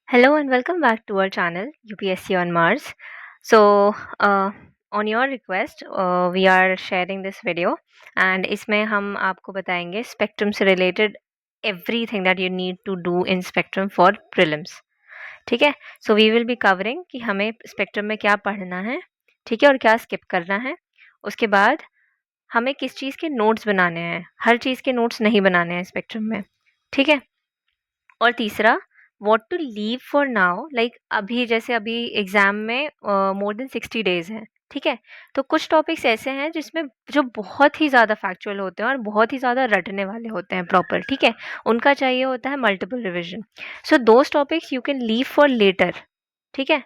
Hello and welcome back to our channel UPSC on Mars. So, on your request, we are sharing this video and इसमें हम आपको बताएंगे spectrum से related everything that you need to do in spectrum for prelims. ठीक है. So we will be covering कि हमें spectrum में क्या पढ़ना है, ठीक है, और क्या स्किप करना है. उसके बाद हमें किस चीज़ के नोट्स बनाने हैं. हर चीज़ के नोट्स नहीं बनाने हैं स्पेक्ट्रम में, ठीक है. और तीसरा, what to leave for now, like अभी जैसे अभी एग्जाम में मोर देन 60 डेज हैं, ठीक है. तो कुछ टॉपिक्स ऐसे हैं जिसमें जो बहुत ही ज़्यादा फैक्चुअल होते हैं और बहुत ही ज़्यादा रटने वाले होते हैं प्रॉपर, ठीक है. उनका चाहिए होता है multiple revision. So those topics you can leave for later, ठीक है.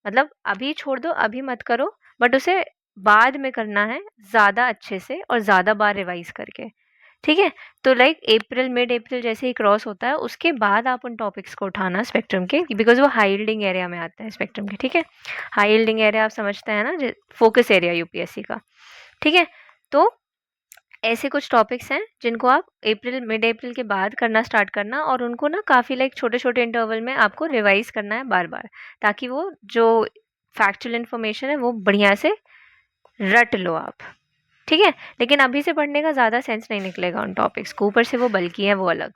मतलब अभी छोड़ दो, अभी मत करो, बट उसे बाद में करना है ज़्यादा अच्छे से और ज़्यादा बार रिवाइज करके, ठीक है. तो लाइक अप्रैल, मिड अप्रैल जैसे ही क्रॉस होता है उसके बाद आप उन टॉपिक्स को उठाना स्पेक्ट्रम के, बिकॉज वो हाई यील्डिंग एरिया में आते हैं स्पेक्ट्रम के, ठीक है. हाई यील्डिंग एरिया आप समझते हैं ना, फोकस एरिया यूपीएससी का, ठीक है. तो ऐसे कुछ टॉपिक्स हैं जिनको आप अप्रैल, मिड अप्रैल के बाद करना स्टार्ट करना, और उनको ना काफ़ी लाइक छोटे छोटे इंटरवल में आपको रिवाइज करना है बार बार, ताकि वो जो फैक्चुअल इन्फॉर्मेशन है वो बढ़िया से रट लो आप, ठीक है. लेकिन अभी से पढ़ने का ज़्यादा सेंस नहीं निकलेगा उन टॉपिक्स को, ऊपर से वो बल्कि है वो अलग.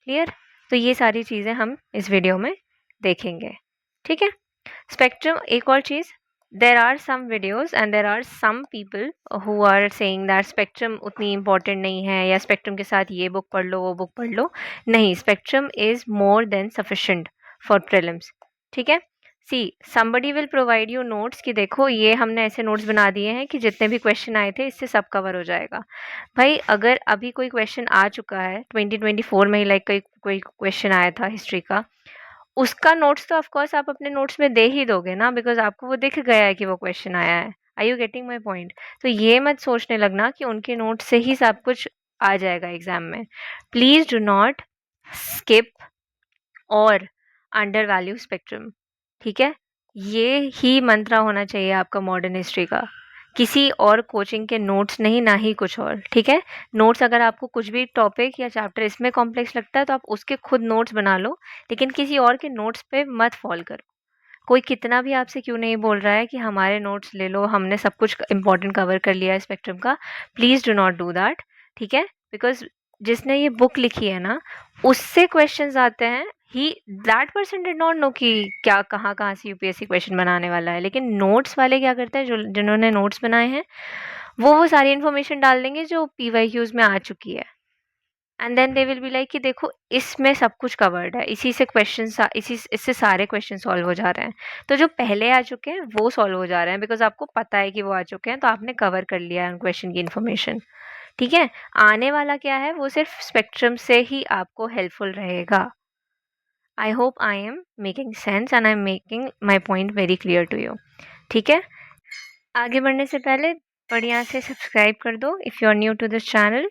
क्लियर. तो ये सारी चीज़ें हम इस वीडियो में देखेंगे, ठीक है. स्पेक्ट्रम, एक और चीज़, there are some videos and there are some people who are saying that spectrum उतनी इंपॉर्टेंट नहीं है, या स्पेक्ट्रम के साथ ये बुक पढ़ लो वो बुक पढ़ लो. नहीं, spectrum is more than sufficient for prelims, ठीक है. See, somebody will provide you notes कि देखो ये हमने ऐसे नोट्स बना दिए हैं कि जितने भी क्वेश्चन आए थे इससे सब कवर हो जाएगा. भाई अगर अभी कोई क्वेश्चन आ चुका है 2024 में ही, लाइक कोई कोई क्वेश्चन आया था हिस्ट्री का, उसका नोट्स तो ऑफ कोर्स आप अपने नोट्स में दे ही दोगे ना, बिकॉज आपको वो दिख गया है कि वो क्वेश्चन आया है. Are you getting my point? तो ये मत सोचने लगना कि उनके नोट्स से ही सब कुछ आ जाएगा एग्जाम में. प्लीज डू नॉट स्किप और अंडर वैल्यू स्पेक्ट्रम, ठीक है. ये ही मंत्रा होना चाहिए आपका मॉडर्न हिस्ट्री का. किसी और कोचिंग के नोट्स नहीं, ना ही कुछ और, ठीक है. नोट्स अगर आपको कुछ भी टॉपिक या चैप्टर इसमें कॉम्प्लेक्स लगता है तो आप उसके खुद नोट्स बना लो, लेकिन किसी और के नोट्स पे मत फॉल करो. कोई कितना भी आपसे क्यों नहीं बोल रहा है कि हमारे नोट्स ले लो, हमने सब कुछ इंपॉर्टेंट कवर कर लिया है स्पेक्ट्रम का, please do not do that, ठीक है. बिकॉज जिसने ये बुक लिखी है ना, उससे क्वेश्चंस आते हैं. He, that person did not know कि क्या कहाँ कहाँ से यूपीएससी क्वेश्चन बनाने वाला है. लेकिन नोट्स वाले क्या करते हैं, जो जिन्होंने नोट्स बनाए हैं वो सारी इन्फॉर्मेशन डाल देंगे जो पीवाईक्यूज में आ चुकी है, and then they will be like कि देखो इसमें सब कुछ कवर्ड है, इसी से क्वेश्चन, इससे सारे क्वेश्चन सॉल्व हो जा रहे हैं. तो जो पहले आ चुके हैं वो सॉल्व हो जा रहे हैं, बिकॉज आपको पता है कि वो आ चुके हैं, तो आपने कवर कर लिया है उन क्वेश्चन की इन्फॉर्मेशन, ठीक है. आने वाला क्या है वो सिर्फ स्पेक्ट्रम से ही आपको हेल्पफुल रहेगा. I hope I am making sense and I am making my point very clear to you, ठीक है. आगे बढ़ने से पहले बढ़िया से सब्सक्राइब कर दो if you are new to this channel,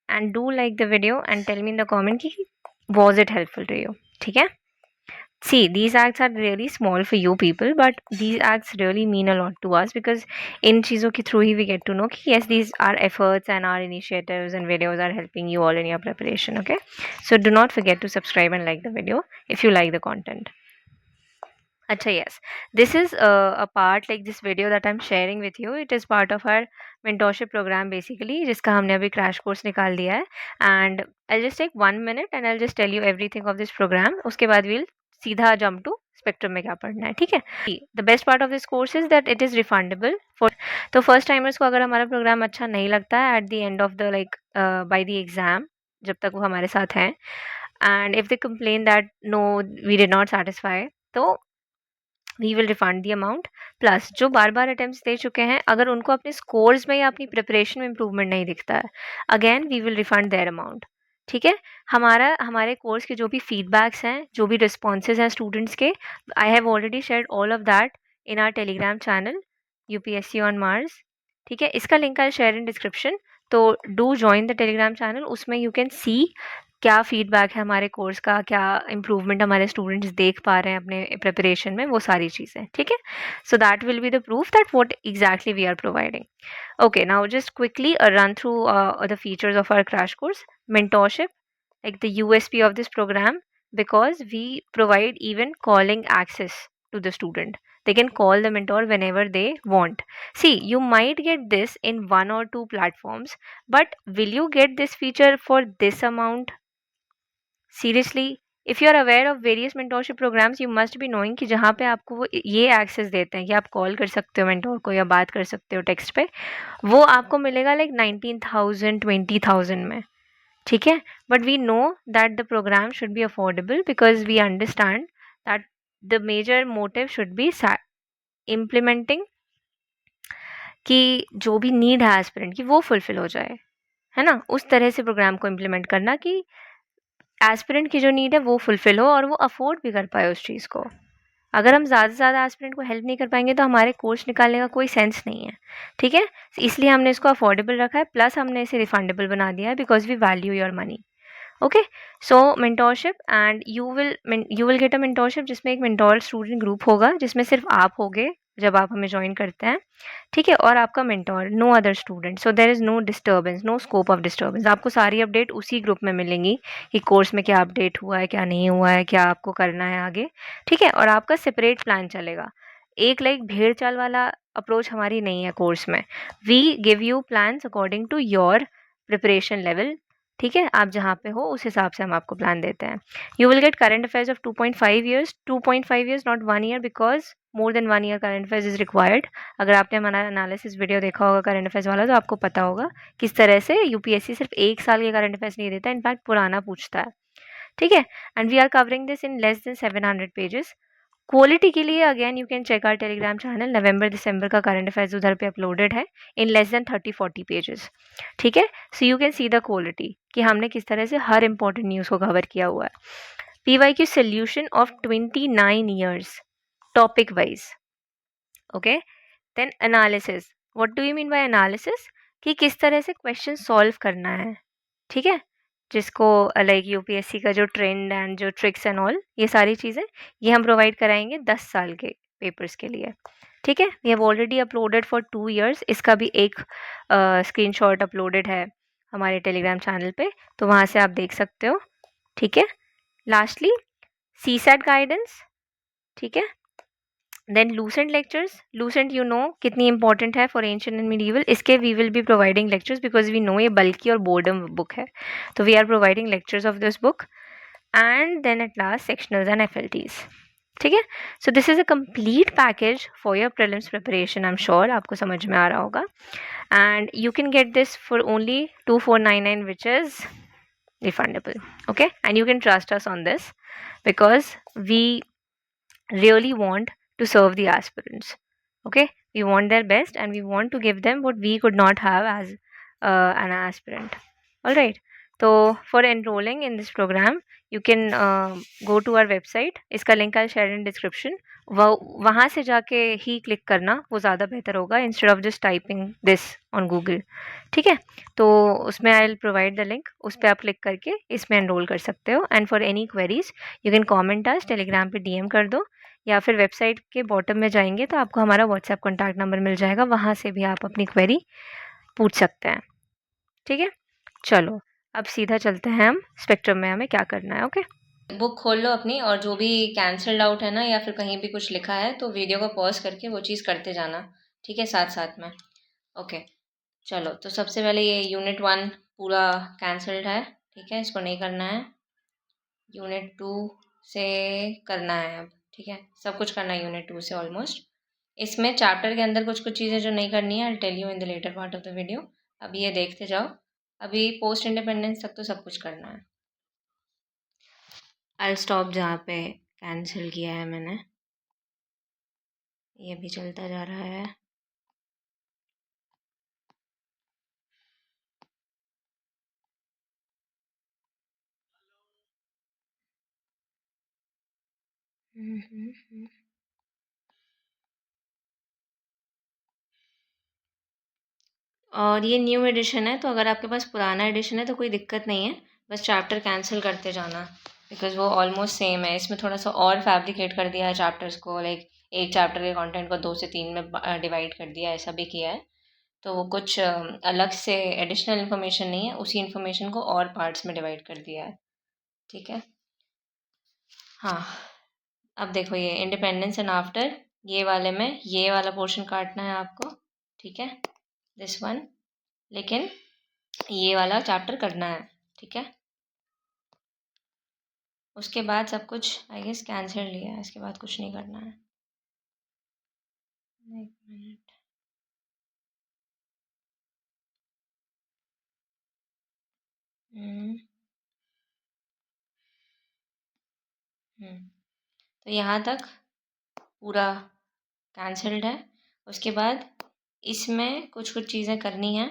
and do like the video and tell me in the comment ki was it helpful to you, ठीक है. See, these acts are really small for you people, but these acts really mean a lot to us, because इन चीज़ों के through he we get to know कि yes, these are efforts and our initiatives and videos are helping you all in your preparation, okay. So do not forget to subscribe and like the video if you like the content. अच्छा, yes, this is a part, like this video that I'm sharing with you, it is part of our mentorship program basically, जिसका हमने अभी crash course निकाल दिया है. And I'll just take 1 minute and I'll just tell you everything of this program. उसके बाद we'll सीधा jump to spectrum में क्या पढ़ना है, ठीक है. The best part of this course is that it is refundable for, तो फर्स्ट टाइमर्स को अगर हमारा प्रोग्राम अच्छा नहीं लगता है at the end of the like by the exam, जब तक वो हमारे साथ हैं, and if they complain that no we did not satisfy, तो we will refund the amount. Plus जो बार बार अटैम्प्ट्स दे चुके हैं, अगर उनको अपने स्कोर्स में या अपनी प्रिपरेशन में इंप्रूवमेंट नहीं दिखता है, again we will refund their amount, ठीक है. हमारे कोर्स के जो भी फीडबैक्स हैं, जो भी रिस्पॉन्सेज हैं स्टूडेंट्स के, I have already shared all of that in our Telegram channel UPSC on Mars, ठीक है. इसका link I share in description, तो do join the Telegram channel. उसमें यू कैन सी क्या फीडबैक है हमारे कोर्स का, क्या इम्प्रूवमेंट हमारे स्टूडेंट्स देख पा रहे हैं अपने प्रिपरेशन में, वो सारी चीज़ें, ठीक है. So that will be the proof that what exactly we are providing. Okay, now just quickly run through the features of our crash course. Mentorship, like the USP of this program, because we provide even calling access to the student. They can call the mentor whenever they want. See, you might get this in one or two platforms, but will you get this feature for this amount? Seriously, if you are aware of various mentorship programs, you must be knowing कि जहाँ पे आपको वो ये access देते हैं कि आप कॉल कर सकते हो मेंटोर को या बात कर सकते हो टेक्स्ट पे, वो आपको मिलेगा लाइक 19,000 20,000 में. ठीक है, but we know that the programme should be affordable because we understand that the major motive should be implementing कि जो भी नीड है एस्पिरेंट की वो फुलफिल हो जाए, है ना. उस तरह से प्रोग्राम को इम्प्लीमेंट करना कि एस्पिरेंट की जो नीड है वो फुलफिल हो और वो अफोर्ड भी कर पाए उस चीज़ को. अगर हम ज़्यादा से ज़्यादा एस्पिरेंट को हेल्प नहीं कर पाएंगे तो हमारे कोर्स निकालने का कोई सेंस नहीं है. ठीक है, इसलिए हमने इसको अफोर्डेबल रखा है, प्लस हमने इसे रिफंडेबल बना दिया है because we value your money. Okay, so mentorship and you will get a mentorship जिसमें एक मेंटोर स्टूडेंट ग्रुप होगा जिसमें सिर्फ आप होगे जब आप हमें ज्वाइन करते हैं. ठीक है, और आपका mentor, no other student. So there is no disturbance, no scope of disturbance. आपको सारी अपडेट उसी ग्रुप में मिलेंगी कि कोर्स में क्या अपडेट हुआ है, क्या नहीं हुआ है, क्या आपको करना है आगे. ठीक है, और आपका सेपरेट प्लान चलेगा. एक लाइक भेड़ चाल वाला अप्रोच हमारी नहीं है कोर्स में. We give you plans according to your preparation level. ठीक है, आप जहाँ पे हो उस हिसाब से हम आपको प्लान देते हैं. You will gate current affairs of 2.5 years, 2.5 years not 1 year because more than 1 year current affairs is required. अगर आपने हमारा एनालिसिस वीडियो देखा होगा करंट अफेयर्स वाला तो आपको पता होगा किस तरह से यूपीएससी सिर्फ एक साल के करंट अफेयर्स नहीं देता, इनफैक्ट पुराना पूछता है. ठीक है, and we are covering this in less than 700 pages. Quality के लिए again you can check our Telegram channel. नवंबर दिसंबर का करंट अफेयर्स उधर पे अपलोडेड है इन लेस देन 30-40 पेजेस. ठीक है, so you can see the quality कि हमने किस तरह से हर इंपॉर्टेंट न्यूज़ को कवर किया हुआ है. PYQ solution of 29 years topic wise. Okay, then analysis. What do you mean by analysis? कि किस तरह से क्वेश्चन सॉल्व करना है. ठीक है, जिसको लाइक यूपीएससी का जो ट्रेंड एंड जो ट्रिक्स एंड ऑल ये सारी चीज़ें ये हम प्रोवाइड कराएंगे 10 साल के पेपर्स के लिए. ठीक है, we have already uploaded for 2 years. इसका भी एक स्क्रीनशॉट अपलोडेड है हमारे टेलीग्राम चैनल पे, तो वहाँ से आप देख सकते हो. ठीक है, लास्टली सीसैट गाइडेंस. ठीक है, then Lucent lectures. Lucent you know कितनी इंपॉर्टेंट है फॉर एंशिएंट एंड मिडीवल. इसके we will be providing lectures because we know ये बल्कि और बोर्डम बुक है, तो we are providing lectures of this book. And then at last sectionals and FLTs. ठीक है, so this is a complete package for your prelims preparation. I am sure आपको समझ में आ रहा होगा. And you can get this for only 2499 which is refundable. Okay, and you can trust us on this because we really want to serve the aspirants. Okay, we want their best and we want to give them what we could not have as an aspirant. All right, so for enrolling in this program you can go to our website. इसका link I'll share in description. वहाँ से जाके ही click करना वो ज़्यादा बेहतर होगा instead of just typing this on Google. ठीक है, तो उसमें I will provide the link, उस पर आप क्लिक करके इसमें एनरोल कर सकते हो. And for any queries you can comment us, Telegram पे DM कर दो या फिर वेबसाइट के बॉटम में जाएंगे तो आपको हमारा व्हाट्सएप कॉन्टैक्ट नंबर मिल जाएगा, वहाँ से भी आप अपनी क्वेरी पूछ सकते हैं. ठीक है, चलो अब सीधा चलते हैं हम स्पेक्ट्रम में हमें क्या करना है. ओके, बुक खोल लो अपनी और जो भी कैंसल्ड आउट है ना या फिर कहीं भी कुछ लिखा है तो वीडियो को पॉज करके वो चीज़ करते जाना. ठीक है, साथ साथ में. ओके, चलो तो सबसे पहले ये यूनिट 1 पूरा कैंसल्ड है. ठीक है, इसको नहीं करना है. यूनिट 2 से करना है अब. ठीक है, सब कुछ करना है यूनिट 2 से ऑलमोस्ट. इसमें चैप्टर के अंदर कुछ कुछ चीज़ें जो नहीं करनी है I tell you in the later part of the video. अभी ये देखते जाओ. अभी पोस्ट इंडिपेंडेंस तक तो सब कुछ करना है. आई स्टॉप जहाँ पे कैंसिल किया है मैंने. ये भी चलता जा रहा है. और ये न्यू एडिशन है तो अगर आपके पास पुराना एडिशन है तो कोई दिक्कत नहीं है, बस चैप्टर कैंसिल करते जाना बिकॉज वो ऑलमोस्ट सेम है. इसमें थोड़ा सा और फैब्रिकेट कर दिया है चैप्टर्स को, लाइक एक चैप्टर के कंटेंट को 2 से 3 में डिवाइड कर दिया, ऐसा भी किया है. तो वो कुछ अलग से एडिशनल इन्फॉर्मेशन नहीं है, उसी इन्फॉर्मेशन को और पार्ट्स में डिवाइड कर दिया है. ठीक है, हाँ, अब देखो ये इंडिपेंडेंस एंड आफ्टर, ये वाले में ये वाला पोर्शन काटना है आपको, ठीक है, दिस वन, लेकिन ये वाला चैप्टर करना है, ठीक है। उसके बाद सब कुछ आई गेस कैंसिल लिया है, इसके बाद कुछ नहीं करना है। एक मिनट। हम्म हम्म, तो यहाँ तक पूरा कैंसल्ड है। उसके बाद इसमें कुछ कुछ चीज़ें करनी हैं,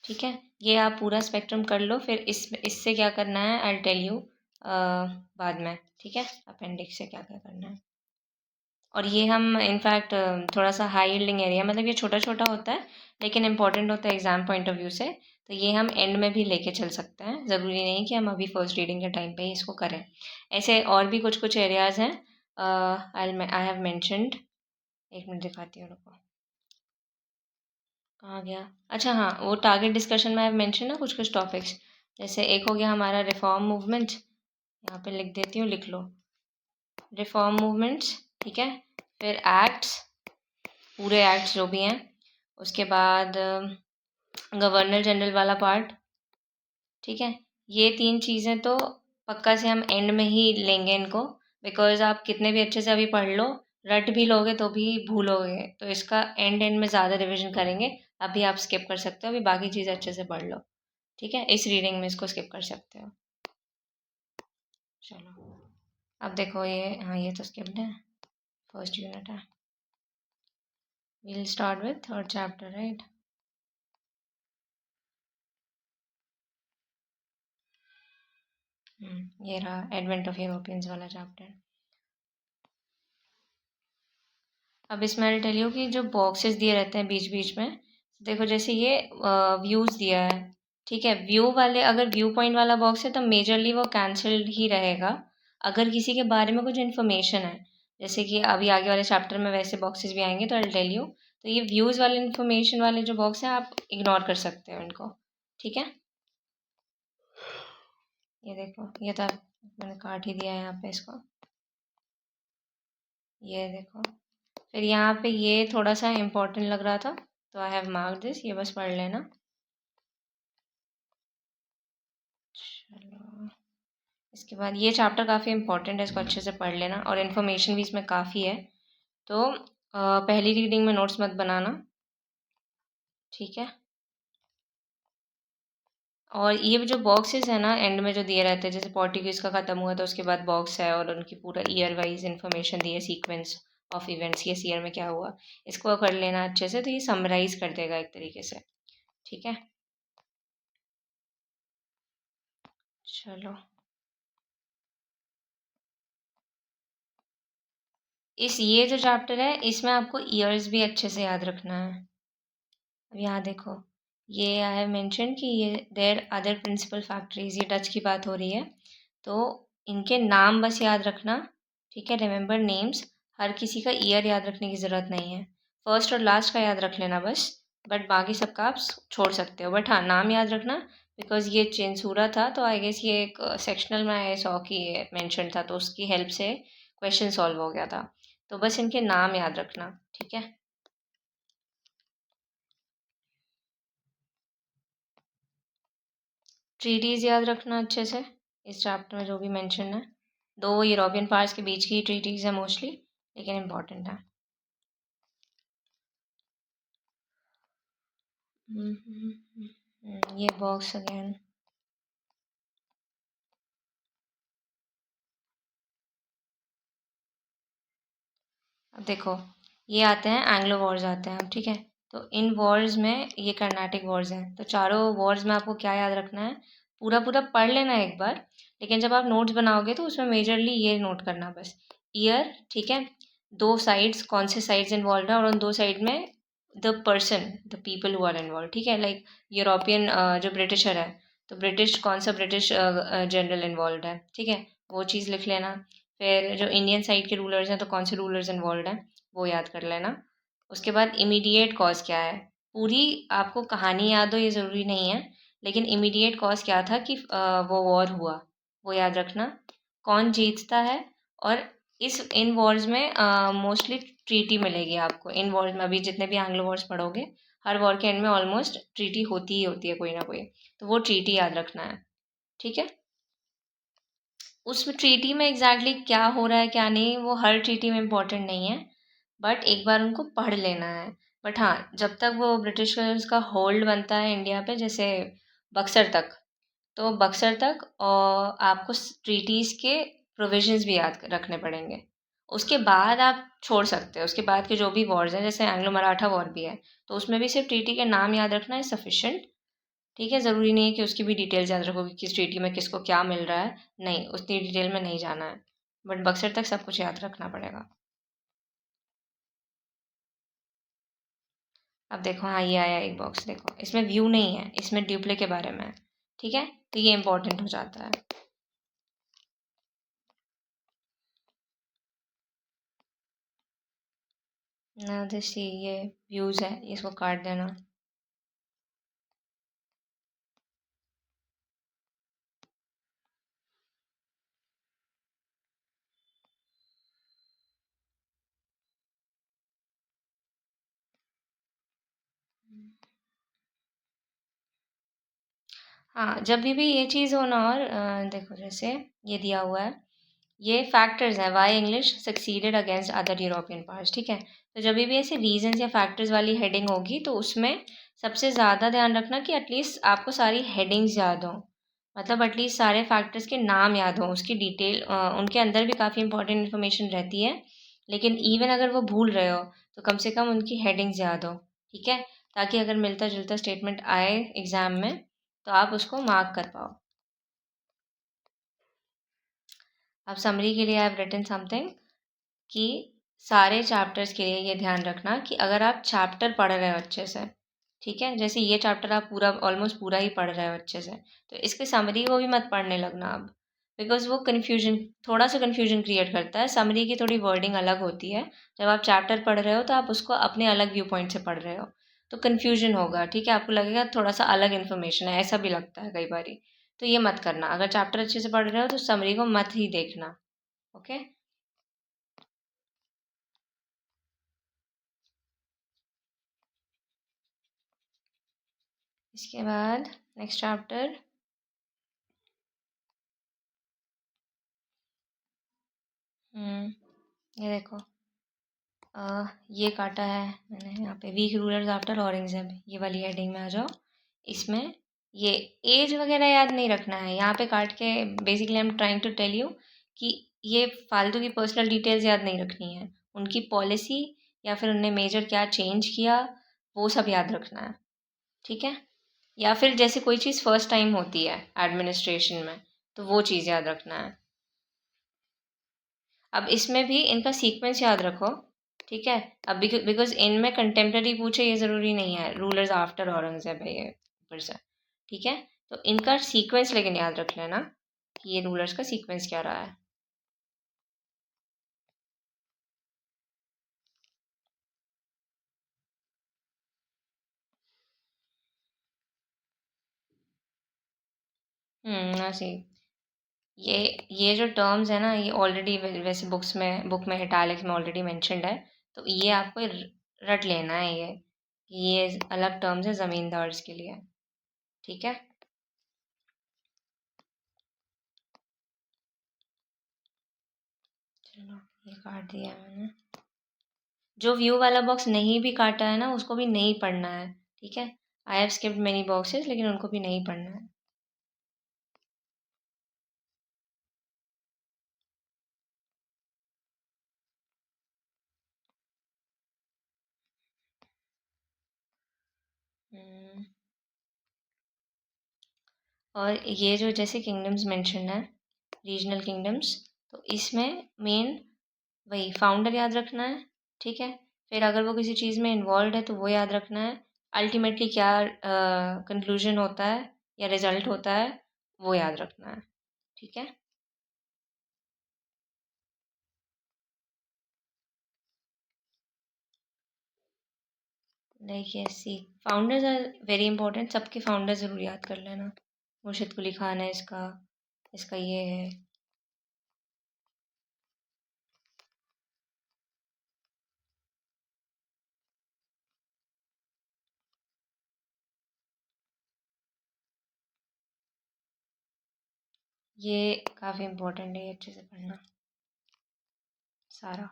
ठीक है। ये आप पूरा स्पेक्ट्रम कर लो, फिर इससे क्या करना है आई टेल यू बाद में, ठीक है, अपेंडिक्स से क्या क्या करना है। और ये हम इनफैक्ट थोड़ा सा हाई यील्डिंग एरिया, मतलब ये छोटा छोटा होता है लेकिन इंपॉर्टेंट होता है एग्जाम पॉइंट ऑफ व्यू से, तो ये हम एंड में भी लेके चल सकते हैं, ज़रूरी नहीं कि हम अभी फर्स्ट रीडिंग के टाइम पे ही इसको करें। ऐसे और भी कुछ कुछ एरियाज़ हैं, आई हैव मैंशनड, एक मिनट दिखाती हूँ, रुको, कहाँ गया, अच्छा हाँ, वो टारगेट डिस्कशन में आई हैव मेंशन ना कुछ कुछ टॉपिक्स, जैसे एक हो गया हमारा रिफॉर्म मूवमेंट, यहाँ पे लिख देती हूँ, लिख लो, रिफॉर्म मूवमेंट्स, ठीक है। फिर एक्ट्स, पूरे एक्ट्स जो भी हैं, उसके बाद गवर्नर जनरल वाला पार्ट, ठीक है। ये तीन चीज़ें तो पक्का से हम एंड में ही लेंगे इनको, बिकॉज आप कितने भी अच्छे से अभी पढ़ लो, रट भी लोगे तो भी भूलोगे, तो इसका एंड में ज़्यादा रिवीजन करेंगे। अभी आप स्किप कर सकते हो, अभी बाकी चीज़ें अच्छे से पढ़ लो, ठीक है, इस रीडिंग में इसको स्किप कर सकते हो। चलो, अब देखो ये, हाँ ये तो स्किप्ड है, फर्स्ट यूनिट है, we'll start with third chapter, right. ये रहा एडवेंट ऑफ यूरोपियंस वाला चैप्टर। अब इसमें आई टेल यू कि जो बॉक्सेस दिए रहते हैं बीच बीच में, देखो जैसे ये व्यूज़ दिया है, ठीक है, व्यू वाले अगर व्यू पॉइंट वाला बॉक्स है तो मेजरली वो कैंसल्ड ही रहेगा। अगर किसी के बारे में कुछ इन्फॉर्मेशन है, जैसे कि अभी आगे वाले चैप्टर में वैसे बॉक्सेस भी आएंगे तो आई टेल यू, तो ये व्यूज़ वाले इन्फॉर्मेशन वाले जो बॉक्स हैं आप इग्नोर कर सकते हो इनको, ठीक है। ये देखो, ये तो मैंने काट ही दिया है यहाँ पे इसको, ये देखो, फिर यहाँ पे ये थोड़ा सा इम्पोर्टेंट लग रहा था तो आई हैव मार्क दिस, ये बस पढ़ लेना। चलो, इसके बाद ये चैप्टर काफ़ी इम्पोर्टेंट है, इसको अच्छे से पढ़ लेना और इन्फॉर्मेशन भी इसमें काफ़ी है, तो पहली रीडिंग में नोट्स मत बनाना, ठीक है। और ये जो बॉक्सेस है ना एंड में जो दिए रहते हैं, जैसे पोर्टुगीज़ का ख़त्म हुआ तो उसके बाद बॉक्स है और उनकी पूरा ईयर वाइज इन्फॉर्मेशन दी है, सीक्वेंस ऑफ इवेंट्स, ये ईयर में क्या हुआ, इसको कर लेना अच्छे से, तो ये समराइज कर देगा एक तरीके से, ठीक है। चलो, इस ये जो चैप्टर है इसमें आपको ईयर्स भी अच्छे से याद रखना है। अब यहाँ देखो, ये आई हैव मेंशन कि ये देयर अदर प्रिंसिपल फैक्टरीज, ये डच की बात हो रही है, तो इनके नाम बस याद रखना, ठीक है, रिमेंबर नेम्स, हर किसी का ईयर याद रखने की ज़रूरत नहीं है, फर्स्ट और लास्ट का याद रख लेना बस, बट बाकी सबका आप छोड़ सकते हो, बट हाँ नाम याद रखना, बिकॉज ये चेंसूरा था तो आई गेस ये एक सेक्शनल में आई सॉ कि मेंशन था तो उसकी हेल्प से क्वेश्चन सॉल्व हो गया था, तो बस इनके नाम याद रखना, ठीक है। ट्रीटीज़ याद रखना अच्छे से, इस चैप्टर में जो भी मेंशन है, दो यूरोपियन पार्ट्स के बीच की ट्रीटीज़ है मोस्टली, लेकिन इम्पॉर्टेंट है। ये बॉक्स अगेन, अब देखो ये आते हैं एंग्लो वॉर्स आते हैं, ठीक है, तो इन वॉर्स में ये कर्नाटिक वॉर्स हैं, तो चारों वॉर्स में आपको क्या याद रखना है, पूरा पूरा पढ़ लेना है एक बार, लेकिन जब आप नोट्स बनाओगे तो उसमें मेजरली ये नोट करना बस, ईयर, ठीक है, दो साइड्स, कौन से साइड्स इन्वॉल्व है और उन दो साइड में the person, the people who are involve, ठीक है, लाइक यूरोपियन जो ब्रिटिशर है तो ब्रिटिश, कौन सा ब्रिटिश जनरल इन्वॉल्व है, ठीक है, वो चीज़ लिख लेना। फिर जो इंडियन साइड के रूलर्स हैं तो कौन से रूलर्स इन्वॉल्व हैं वो याद कर लेना। उसके बाद इमीडिएट कॉज क्या है, पूरी आपको कहानी याद हो ये ज़रूरी नहीं है, लेकिन इमीडिएट कॉज क्या था कि वो वॉर हुआ, वो याद रखना। कौन जीतता है और इस इन वॉर्स में मोस्टली ट्रीटी मिलेगी आपको। इन वॉर्स में अभी जितने भी एंग्लो वॉर्स पढ़ोगे, हर वॉर के एंड में ऑलमोस्ट ट्रीटी होती ही होती है कोई ना कोई, तो वो ट्रीटी याद रखना है, ठीक है। उस ट्रीटी में एग्जैक्टली क्या हो रहा है क्या नहीं, वो हर ट्रीटी में इम्पोर्टेंट नहीं है, बट एक बार उनको पढ़ लेना है। बट हाँ, जब तक वो ब्रिटिशर्स का होल्ड बनता है इंडिया पे, जैसे बक्सर तक, तो बक्सर तक और आपको ट्रीटीज़ के प्रोविजंस भी याद रखने पड़ेंगे। उसके बाद आप छोड़ सकते हो, उसके बाद के जो भी वॉर्स हैं, जैसे एंग्लो मराठा वॉर भी है, तो उसमें भी सिर्फ ट्रीटी के नाम याद रखना है सफिशेंट, ठीक है। ज़रूरी नहीं है कि उसकी भी डिटेल्स याद रखो कि किस ट्रीटी में किसको क्या मिल रहा है, नहीं, उतनी डिटेल में नहीं जाना है, बट बक्सर तक सब कुछ याद रखना पड़ेगा। अब देखो, हाँ ये आया एक बॉक्स, देखो इसमें व्यू नहीं है, इसमें ड्यूप्ले के बारे में है, ठीक है, तो ये इंपॉर्टेंट हो जाता है। ना दिस, ये व्यूज है, इसको काट देना। हाँ, जब भी ये चीज़ हो ना, और देखो जैसे ये दिया हुआ है, ये फैक्टर्स हैं why English succeeded against other European powers, ठीक है। तो जब भी ऐसे रीजंस या फैक्टर्स वाली हेडिंग होगी, तो उसमें सबसे ज़्यादा ध्यान रखना कि एटलीस्ट आपको सारी हेडिंग्स याद हों, मतलब एटलीस्ट सारे फैक्टर्स के नाम याद हों, उसकी डिटेल, उनके अंदर भी काफ़ी इंपॉर्टेंट इन्फॉर्मेशन रहती है, लेकिन इवन अगर वो भूल रहे हो तो कम से कम उनकी हेडिंग्स याद हो, ठीक है, ताकि अगर मिलता जुलता स्टेटमेंट आए एग्ज़ाम में तो आप उसको मार्क कर पाओ। अब समरी के लिए आई हैव रिटन समथिंग कि सारे चैप्टर्स के लिए ये ध्यान रखना कि अगर आप चैप्टर पढ़ रहे हो अच्छे से, ठीक है, जैसे ये चैप्टर आप पूरा ऑलमोस्ट पूरा ही पढ़ रहे हो अच्छे से, तो इसके समरी को भी मत पढ़ने लगना अब, बिकॉज वो कन्फ्यूजन, थोड़ा सा कन्फ्यूजन क्रिएट करता है। समरी की थोड़ी वर्डिंग अलग होती है, जब आप चैप्टर पढ़ रहे हो तो आप उसको अपने अलग व्यू पॉइंट से पढ़ रहे हो, तो कन्फ्यूजन होगा, ठीक है, आपको लगेगा थोड़ा सा अलग इन्फॉर्मेशन है, ऐसा भी लगता है कई बारी, तो ये मत करना। अगर चैप्टर अच्छे से पढ़ रहे हो तो समरी को मत ही देखना, ओके। इसके बाद नेक्स्ट चैप्टर, ये देखो, ये काटा है मैंने यहाँ पे, वीक रूलर्स आफ्टर औरंगजेब, ये वाली हेडिंग में आ जाओ। इसमें ये एज वगैरह याद नहीं रखना है, यहाँ पे काट के basically I am trying to tell you कि ये फालतू की पर्सनल डिटेल्स याद नहीं रखनी है, उनकी पॉलिसी या फिर उनने मेजर क्या चेंज किया, वो सब याद रखना है, ठीक है। या फिर जैसे कोई चीज़ फर्स्ट टाइम होती है एडमिनिस्ट्रेशन में, तो वो चीज़ याद रखना है। अब इसमें भी इनका सीक्वेंस याद रखो, ठीक है। अब बिकॉज इनमें कंटेम्प्रेरी पूछे ये ज़रूरी नहीं है, रूलर्स आफ्टर औरंगजेब है ये ऊपर से, ठीक है। तो इनका सीक्वेंस लेकिन याद रख लेना कि ये रूलर्स का सीक्वेंस क्या रहा है। ना सी, ये ये जो टर्म्स है ना, ये ऑलरेडी वैसे बुक में इटैलिक्स में ऑलरेडी मेंशन्ड है, तो ये आपको रट लेना है, ये कि ये अलग टर्म्स है ज़मींदार्स के लिए, ठीक है। चलो, ये काट दिया है मैंने। जो व्यू वाला बॉक्स नहीं भी काटा है ना, उसको भी नहीं पढ़ना है, ठीक है। I have skipped many boxes, लेकिन उनको भी नहीं पढ़ना है। हम्म, और ये जो जैसे किंगडम्स मेंशन है, रीजनल किंगडम्स, तो इसमें मेन वही फाउंडर याद रखना है, ठीक है। फिर अगर वो किसी चीज़ में इन्वॉल्व है तो वो याद रखना है, अल्टीमेटली क्या कंक्लूजन होता है या रिजल्ट होता है, वो याद रखना है, ठीक है। Like yes, see, founders are very important, सबके फाउंडर ज़रूर याद कर लेना। मुर्शिद कुली खान है इसका, इसका ये है, ये काफ़ी इम्पोर्टेंट है, ये अच्छे से पढ़ना सारा।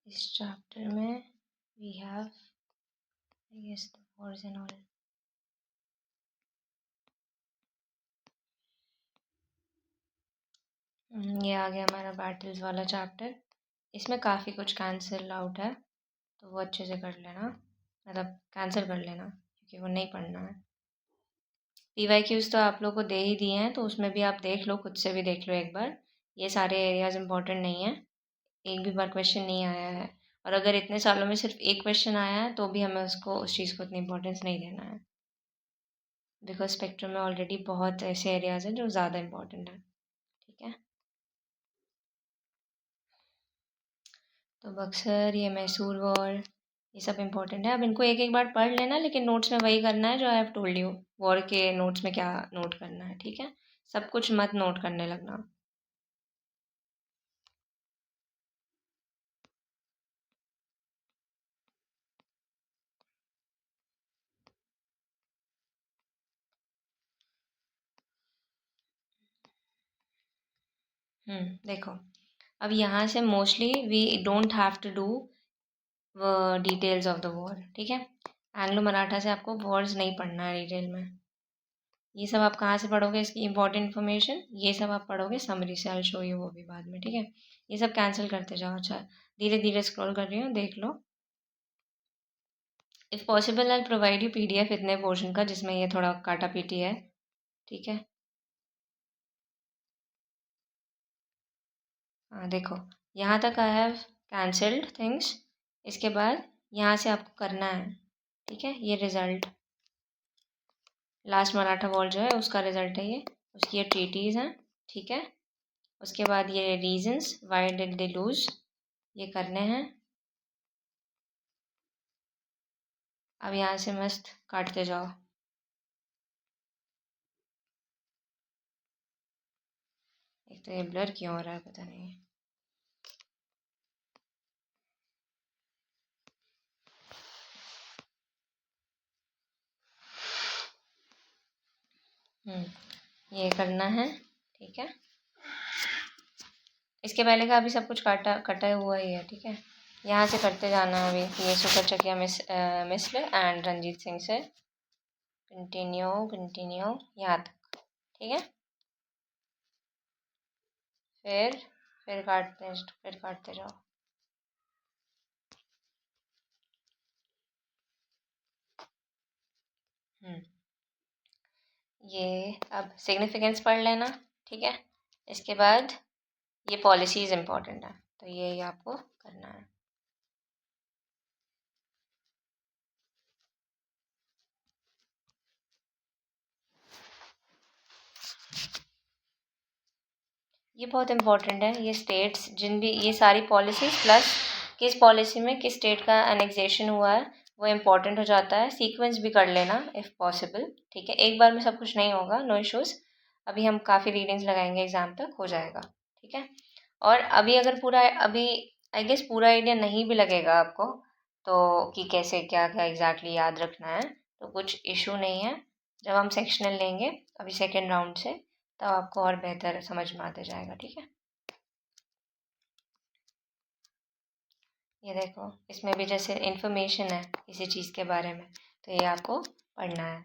इस चैप्टर में we have I guess the words and all. ये आ गया हमारा बैटल्स वाला चैप्टर। इसमें काफ़ी कुछ कैंसिल आउट है, तो वो अच्छे से कर लेना, मतलब कैंसिल कर लेना क्योंकि वो नहीं पढ़ना है। पीवाईक्यूज तो आप लोग को दे ही दिए हैं, तो उसमें भी आप देख लो, खुद से भी देख लो एक बार। ये सारे एरियाज इंपॉर्टेंट नहीं है, एक भी बार क्वेश्चन नहीं आया है, और अगर इतने सालों में सिर्फ एक क्वेश्चन आया है तो भी हमें उसको उस चीज़ को इतनी इंपॉर्टेंस नहीं देना है, बिकॉज स्पेक्ट्रम में ऑलरेडी बहुत ऐसे एरियाज हैं जो ज़्यादा इंपॉर्टेंट है। ठीक है, तो बक्सर, ये मैसूर वॉर, ये सब इंपॉर्टेंट है। अब इनको एक एक बार पढ़ लेना, लेकिन नोट्स में वही करना है जो I have told you, war के नोट्स में क्या नोट करना है। ठीक है, सब कुछ मत नोट करने लगना। देखो, अब यहाँ से mostly we don't have to do details of the war. ठीक है, एंग्लो मराठा से आपको वॉर्स नहीं पढ़ना है डिटेल में। ये सब आप कहाँ से पढ़ोगे, इसकी इंपॉर्टेंट इन्फॉर्मेशन ये सब आप पढ़ोगे समरी से, आई शो यू वो भी बाद में। ठीक है, ये सब कैंसिल करते जाओ। अच्छा, धीरे धीरे स्क्रॉल कर रही हूँ, देख लो। If possible I provide you PDF इतने पोर्शन का जिसमें ये थोड़ा काटा पीटी है। ठीक है, हाँ देखो, यहाँ तक आई हैव कैंसल्ड थिंग्स। इसके बाद यहाँ से आपको करना है। ठीक है, ये रिज़ल्ट लास्ट मराठा वॉर जो है उसका रिजल्ट है ये, उसकी ये ट्रीटीज़ हैं। ठीक है, उसके बाद ये reasons why did they lose, ये करने हैं। अब यहाँ से मस्त काटते जाओ। एक तो ये ब्लर क्यों हो रहा है पता नहीं। ये करना है। ठीक है, इसके पहले का अभी सब कुछ काटा कटा हुआ ही है। ठीक है, यहाँ से करते जाना है। अभी ये सुपर चकिया मिस्र एंड रंजीत सिंह से कंटिन्यू कंटिन्यू यहाँ तक। ठीक है, फिर काटते जाओ। हम्म ये अब सिग्निफिकेंस पढ़ लेना। ठीक है, इसके बाद ये पॉलिसीज़ इम्पॉर्टेंट है, तो ये आपको करना है। ये बहुत इम्पोर्टेंट है, ये स्टेट्स जिन भी ये सारी पॉलिसीज़ प्लस किस पॉलिसी में किस स्टेट का एनेक्सेशन हुआ है वो इम्पोर्टेंट हो जाता है। सीक्वेंस भी कर लेना इफ़ पॉसिबल। ठीक है, एक बार में सब कुछ नहीं होगा, नो इश्यूज़। अभी हम काफ़ी रीडिंग्स लगाएंगे, एग्ज़ाम तक हो जाएगा। ठीक है, और अभी अगर पूरा अभी आई गेस पूरा आइडिया नहीं भी लगेगा आपको, तो कि कैसे क्या क्या एग्जैक्टली याद रखना है, तो कुछ इशू नहीं है। जब हम सेक्शनल लेंगे अभी सेकेंड राउंड से, तब आपको और बेहतर समझ में आते जाएगा। ठीक है, ये देखो, इसमें भी जैसे इन्फॉर्मेशन है किसी चीज़ के बारे में, तो ये आपको पढ़ना है।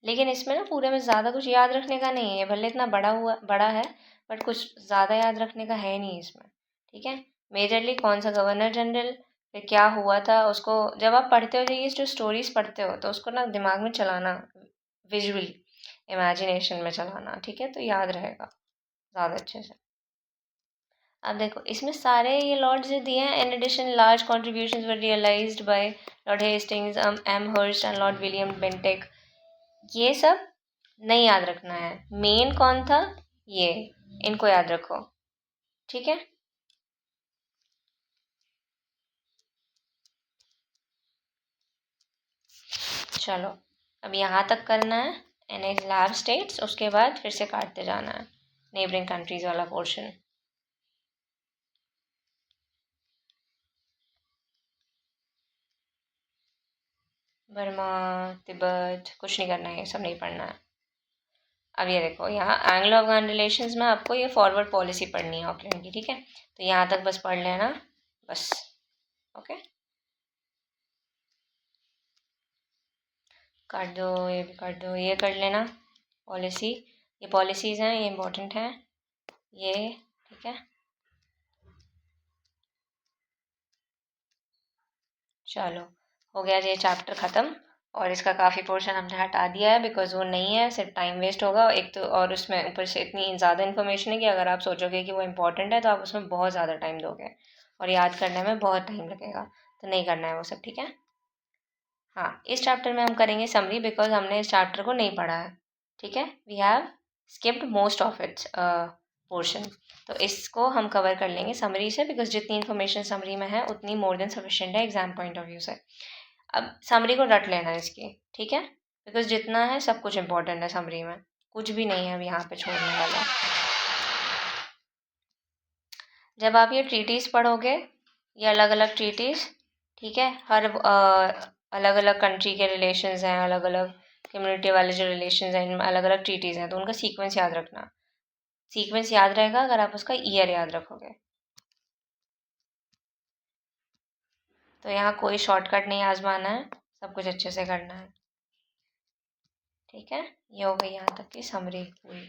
लेकिन इसमें ना पूरे में ज़्यादा कुछ याद रखने का नहीं है, भले इतना बड़ा है, बट कुछ ज़्यादा याद रखने का है नहीं इसमें। ठीक है, मेजरली कौन सा गवर्नर जनरल, फिर क्या हुआ था उसको, जब आप पढ़ते हो ये जो स्टोरीज पढ़ते हो तो उसको ना दिमाग में चलाना, विजुअली इमेजिनेशन में चलाना। ठीक है, तो याद रहेगा ज़्यादा अच्छे से। अब देखो, इसमें सारे ये लॉर्ड्स जो दिए हैं, in addition large contributions were realised by Lord Hastings, Amherst and Lord William Bentinck. ये सब नहीं याद रखना है। मेन कौन था, ये, इनको याद रखो। ठीक है, चलो, अब यहाँ तक करना है एंड इज लैब स्टेट्स, उसके बाद फिर से काटते जाना है नेबरिंग कंट्रीज वाला पोर्शन। बर्मा, तिब्बत, कुछ नहीं करना है, ये सब नहीं पढ़ना है। अब ये देखो, यहाँ एंग्लो अफगान रिलेशंस में आपको ये फॉरवर्ड पॉलिसी पढ़नी है ऑकलैंड की, ठीक है। तो यहाँ तक बस पढ़ लेना, बस। ओके, काट दो, ये भी काट दो, ये कर लेना पॉलिसी। ये पॉलिसीज़ हैं, ये इम्पोर्टेंट हैं, ये ठीक है। चलो, हो गया ये चैप्टर ख़त्म। और इसका काफ़ी पोर्शन हमने हटा दिया है बिकॉज वो नहीं है, सिर्फ टाइम वेस्ट होगा एक तो, और उसमें ऊपर से इतनी ज़्यादा इन्फॉर्मेशन है कि अगर आप सोचोगे कि वो इम्पोर्टेंट है तो आप उसमें बहुत ज़्यादा टाइम दोगे और याद करने में बहुत टाइम लगेगा, तो नहीं करना है वो सब, ठीक है। हाँ, इस चैप्टर में हम करेंगे समरी बिकॉज हमने इस चैप्टर को नहीं पढ़ा है, ठीक है। We have skipped most of its portion, तो इसको हम कवर कर लेंगे समरी से बिकॉज जितनी इन्फॉर्मेशन समरी में है उतनी मोर देन सफिशिएंट है एग्जाम पॉइंट ऑफ व्यू से। अब समरी को रट लेना है इसकी, ठीक है, बिकॉज जितना है सब कुछ इम्पोर्टेंट है समरी में, कुछ भी नहीं है अब यहाँ पे छोड़ने वाला। जब आप ये ट्रीटीज़ पढ़ोगे, ये अलग अलग ट्रीटीज़, ठीक है, हर अलग अलग कंट्री के रिलेशंस हैं, अलग अलग कम्युनिटी वाले जो रिलेशंस हैं, इनमें अलग अलग ट्रीटीज़ हैं, तो उनका सीक्वेंस याद रखना। सीक्वेंस याद रहेगा अगर आप उसका ईयर याद रखोगे। तो यहाँ कोई शॉर्टकट नहीं आजमाना है, सब कुछ अच्छे से करना है, ठीक है। ये हो गई यहाँ तक की समरी पूरी।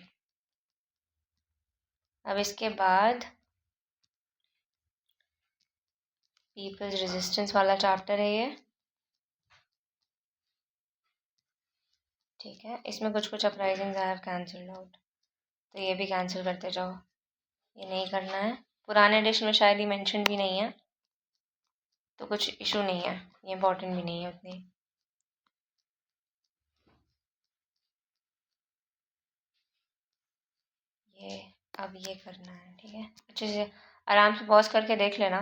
अब इसके बाद पीपल्स रेजिस्टेंस वाला चैप्टर है ये, ठीक है। इसमें कुछ कुछ uprisings I have cancelled out, तो ये भी कैंसिल करते जाओ, ये नहीं करना है। पुराने एडिशन में शायद ही मेंशन भी नहीं है, तो कुछ इशू नहीं है, ये इंपॉर्टेंट भी नहीं है उतनी। ये अब ये करना है, ठीक है, अच्छे से आराम से पॉज करके देख लेना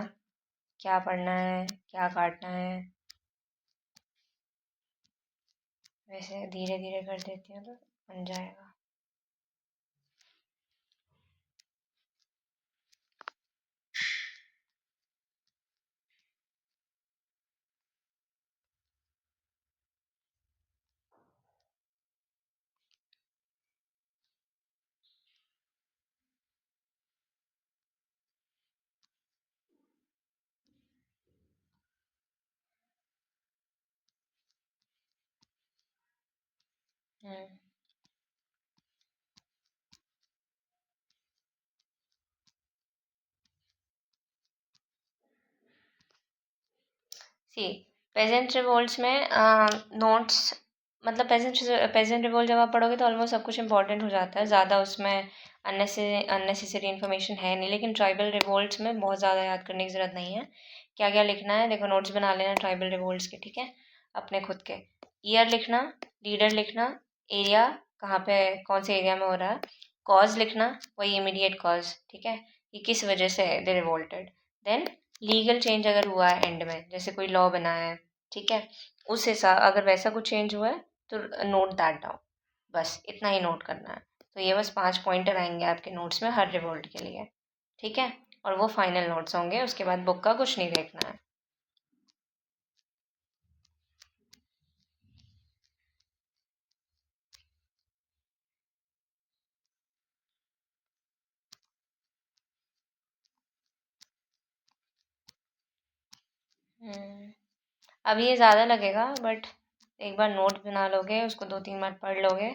क्या पढ़ना है, क्या काटना है। वैसे धीरे धीरे कर देती हूँ तो बन जाएगा। हम्म सी पेजेंट रिवोल्ट्स में नोट्स, मतलब पेजेंट रिवोल्ट जब आप पढ़ोगे तो ऑलमोस्ट सब कुछ इंपॉर्टेंट हो जाता है, ज़्यादा उसमें अननेसेसरी इन्फॉर्मेशन है नहीं, लेकिन ट्राइबल रिवोल्ट्स में बहुत ज़्यादा याद करने की ज़रूरत नहीं है। क्या क्या लिखना है देखो, नोट्स बना लेना ट्राइबल रिवोल्ट्स के, ठीक है, अपने खुद के। ईयर लिखना, लीडर लिखना, एरिया कहाँ पे कौन से एरिया में हो रहा है, कॉज लिखना, वही इमीडिएट कॉज, ठीक है, कि किस वजह से दे रिवोल्टेड। देन लीगल चेंज अगर हुआ है एंड में, जैसे कोई लॉ बना है, ठीक है, उस हिसाब अगर वैसा कुछ चेंज हुआ है तो नोट दैट डाउन, बस इतना ही नोट करना है। तो ये बस 5 पॉइंटर आएंगे आपके नोट्स में हर रिवोल्ट के लिए, ठीक है, और वो फाइनल नोट्स होंगे, उसके बाद बुक का कुछ नहीं देखना है। हम्म, अब ये ज़्यादा लगेगा बट एक बार नोट बना लोगे, उसको 2-3 बार पढ़ लोगे,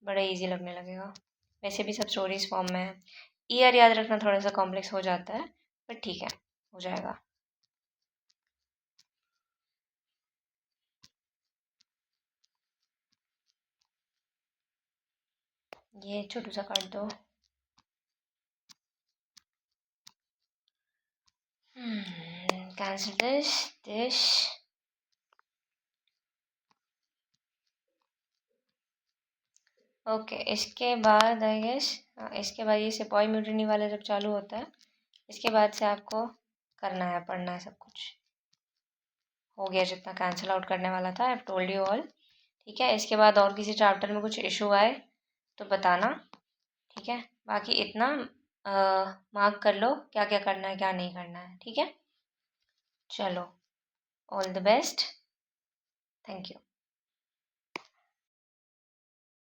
बड़ा इजी लगने लगेगा। वैसे भी सब स्टोरीज फॉर्म में है, ईयर याद रखना थोड़ा सा कॉम्प्लेक्स हो जाता है, बट ठीक है, हो जाएगा। ये छोटू सा काट दो। Cancel this. ओके, इसके बाद आई गेस, इसके बाद ये सिपाही म्यूटिनी वाला जब चालू होता है, इसके बाद से आपको करना है, पढ़ना है सब कुछ। हो गया जितना कैंसिल आउट करने वाला था, I have told you all. ठीक है, इसके बाद और किसी चैप्टर में कुछ इशू आए तो बताना। ठीक है, बाकी इतना मार्क कर लो क्या क्या करना है क्या नहीं करना है। ठीक है, चलो, all the best, thank you.